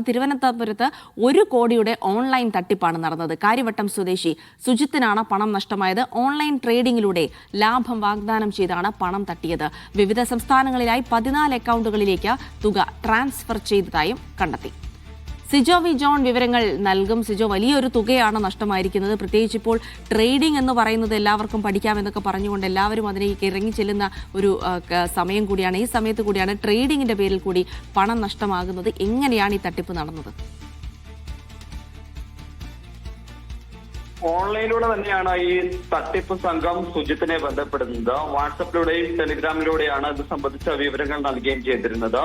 തിരുവനന്തപുരത്ത് 1 കോടിയുടെ ഓൺലൈൻ തട്ടിപ്പാണ് നടന്നത്. കാര്യവട്ടം സ്വദേശി സുജിത്തിനാണ് പണം നഷ്ടമായത്. ഓൺലൈൻ ട്രേഡിംഗിലൂടെ ലാഭം വാഗ്ദാനം ചെയ്താണ് പണം തട്ടിയത്. വിവിധ സംസ്ഥാനങ്ങളിലായി 14 അക്കൗണ്ടുകളിലേക്ക് തുക ട്രാൻസ്ഫർ ചെയ്തതായും കണ്ടെത്തി. സിജോ വി ജോൺ വിവരങ്ങൾ നൽകും. സിജോ, വലിയൊരു തുകയാണ് നഷ്ടമായിരിക്കുന്നത്. പ്രത്യേകിച്ച് ഇപ്പോൾ ട്രേഡിംഗ് എന്ന് പറയുന്നത് എല്ലാവർക്കും പഠിക്കാമെന്നൊക്കെ പറഞ്ഞുകൊണ്ട് എല്ലാവരും അതിലേക്ക് ഇറങ്ങി ചെല്ലുന്ന ഒരു സമയം കൂടിയാണ്. ഈ സമയത്ത് കൂടിയാണ് ട്രേഡിംഗിന്റെ പേരിൽ കൂടി പണം നഷ്ടമാകുന്നത്. എങ്ങനെയാണ് ഈ തട്ടിപ്പ് നടന്നത്? ഓൺലൈനിലൂടെ തന്നെയാണ് ഈ തട്ടിപ്പ് സംഘം സുജിത്തിനെ ബന്ധപ്പെടുന്നത്. വാട്സപ്പിലൂടെയും ടെലിഗ്രാമിലൂടെയാണ് ഇത് സംബന്ധിച്ച വിവരങ്ങൾ നൽകുകയും ചെയ്തിരുന്നത്.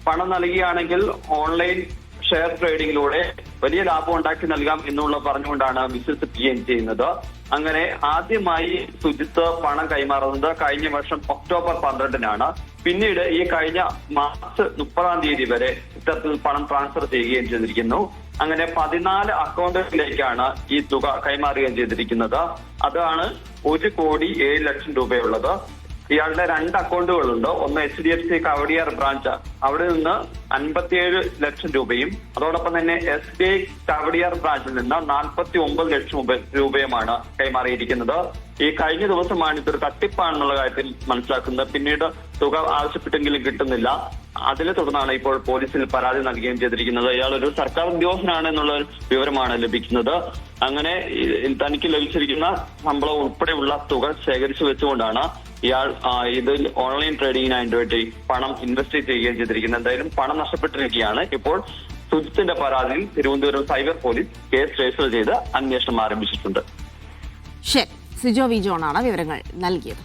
പണം നൽകുകയാണെങ്കിൽ ഓൺലൈൻ ഷെയർ ട്രേഡിംഗിലൂടെ വലിയ ലാഭം ഉണ്ടാക്കി നൽകാം എന്നുള്ള പറഞ്ഞുകൊണ്ടാണ് വിശ്വസിപ്പിക്കുകയും ചെയ്യുന്നത്. അങ്ങനെ ആദ്യമായി സുജിത്ത് പണം കൈമാറുന്നത് കഴിഞ്ഞ വർഷം ഒക്ടോബർ 12-നാണ്. പിന്നീട് ഈ കഴിഞ്ഞ മാർച്ച് 30-ാം വരെ ഇത്തരത്തിൽ പണം ട്രാൻസ്ഫർ ചെയ്യുകയും ചെയ്തിരിക്കുന്നു. അങ്ങനെ 14 അക്കൗണ്ടുകളിലേക്കാണ് ഈ തുക കൈമാറുകയും ചെയ്തിരിക്കുന്നത്. അതാണ് 1,07,00,000 രൂപയുള്ളത്. ഇയാളുടെ 2 അക്കൗണ്ടുകളുണ്ട്. ഒന്ന് HDFC കവടിയാർ ബ്രാഞ്ച്, അവിടെ നിന്ന് 57 ലക്ഷം രൂപയും അതോടൊപ്പം തന്നെ SBI കവടിയാർ ബ്രാഞ്ചിൽ നിന്ന് 49 ലക്ഷം രൂപയുമാണ് കൈമാറിയിരിക്കുന്നത്. ഈ കഴിഞ്ഞ ദിവസമാണ് ഇതൊരു തട്ടിപ്പാണെന്നുള്ള കാര്യത്തിൽ മനസ്സിലാക്കുന്നത്. പിന്നീട് തുക ആവശ്യപ്പെട്ടെങ്കിലും കിട്ടുന്നില്ല. അതിനെ തുടർന്നാണ് ഇപ്പോൾ പോലീസിൽ പരാതി നൽകുകയും ചെയ്തിരിക്കുന്നത്. ഇയാൾ ഒരു സർക്കാർ ഉദ്യോഗസ്ഥനാണ് എന്നുള്ള വിവരമാണ് ലഭിക്കുന്നത്. അങ്ങനെ തനിക്ക് ലഭിച്ചിരിക്കുന്ന ശമ്പളം ഉൾപ്പെടെയുള്ള തുക ശേഖരിച്ചു വെച്ചുകൊണ്ടാണ് ഇയാൾ ഇതിൽ ഓൺലൈൻ ട്രേഡിങ്ങിനായിട്ട് വേണ്ടി പണം ഇൻവെസ്റ്റ് ചെയ്യുകയും ചെയ്തിരിക്കുന്നത്. എന്തായാലും പണം നഷ്ടപ്പെട്ടിരിക്കുകയാണ്. ഇപ്പോൾ സുജിത്തിന്റെ പരാതിയിൽ Thiruvananthapuram cyber police case register ചെയ്ത് അന്വേഷണം ആരംഭിച്ചിട്ടുണ്ട്. ശരി, സിജോ വി ജോണാണ് വിവരങ്ങൾ നൽകിയത്.